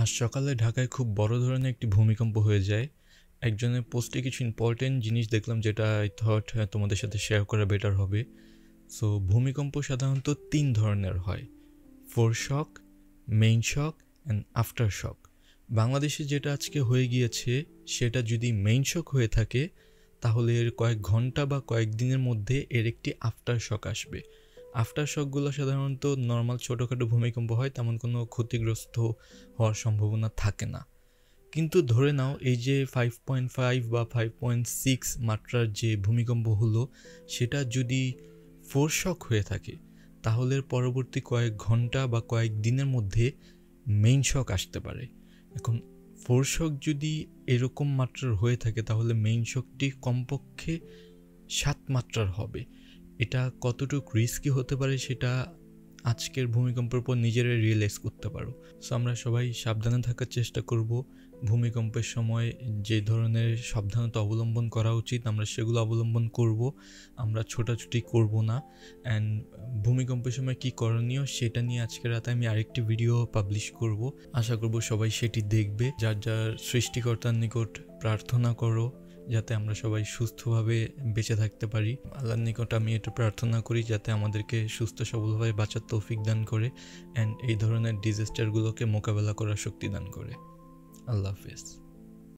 আজ সকালে ঢাকায় খুব বড় ধরনের একটি ভূমিকম্প হয়ে যায়। একজনের পোস্টে কিছু ইম্পর্টেন্ট জিনিস দেখলাম যেটা আই থট তোমাদের সাথে শেয়ার করা বেটার হবে। সো ভূমিকম্প সাধারণত ৩ ধরনের হয়: ফোরশক, main shock and after shock. বাংলাদেশে যেটা আজকে হয়ে গিয়েছে সেটা যদি মেইন শক হয়ে থাকে তাহলে এর কয়েক ঘন্টা বা কয়েকদিনের মধ্যে এর একটি আফটার শক আসবে। আফটার শকগুলো সাধারণত নর্মাল ছোটোখাটো ভূমিকম্প হয়, তেমন কোনো ক্ষতিগ্রস্ত হওয়ার সম্ভাবনা থাকে না। কিন্তু ধরে নাও এই যে 5.5 বা 5.6 মাত্রার যে ভূমিকম্প হলো সেটা যদি ফোরশক হয়ে থাকে তাহলে পরবর্তী কয়েক ঘন্টা বা কয়েক দিনের মধ্যে মেইন শক আসতে পারে। এখন ফোরশক যদি এরকম মাত্রার হয়ে থাকে তাহলে মেইন শকটি কমপক্ষে 7 মাত্রার হবে। এটা কতটুকু রিস্কি হতে পারে সেটা আজকের ভূমিকম্পের পর নিজেরাই রিয়েলাইজ করতে পারো। সো আমরা সবাই সাবধানে থাকার চেষ্টা করব। ভূমিকম্পের সময় যে ধরনের সাবধানতা অবলম্বন করা উচিত আমরা সেগুলো অবলম্বন করব। আমরা ছোটাছুটি করব না। অ্যান্ড ভূমিকম্পের সময় কী করণীয় সেটা নিয়ে আজকে রাতে আমি আরেকটি ভিডিও পাবলিশ করব। আশা করব সবাই সেটি দেখবে। যার যার সৃষ্টিকর্তার নিকট প্রার্থনা করো যাতে আমরা সবাই সুস্থভাবে বেঁচে থাকতে পারি। আল্লাহর নিকট আমি এটা প্রার্থনা করি যাতে আমাদেরকে সুস্থ সবলভাবে বাঁচার তৌফিক দান করে অ্যান্ড এই ধরনের ডিজাস্টারগুলোকে মোকাবেলা করার শক্তি দান করে। আল্লাহ হাফেজ।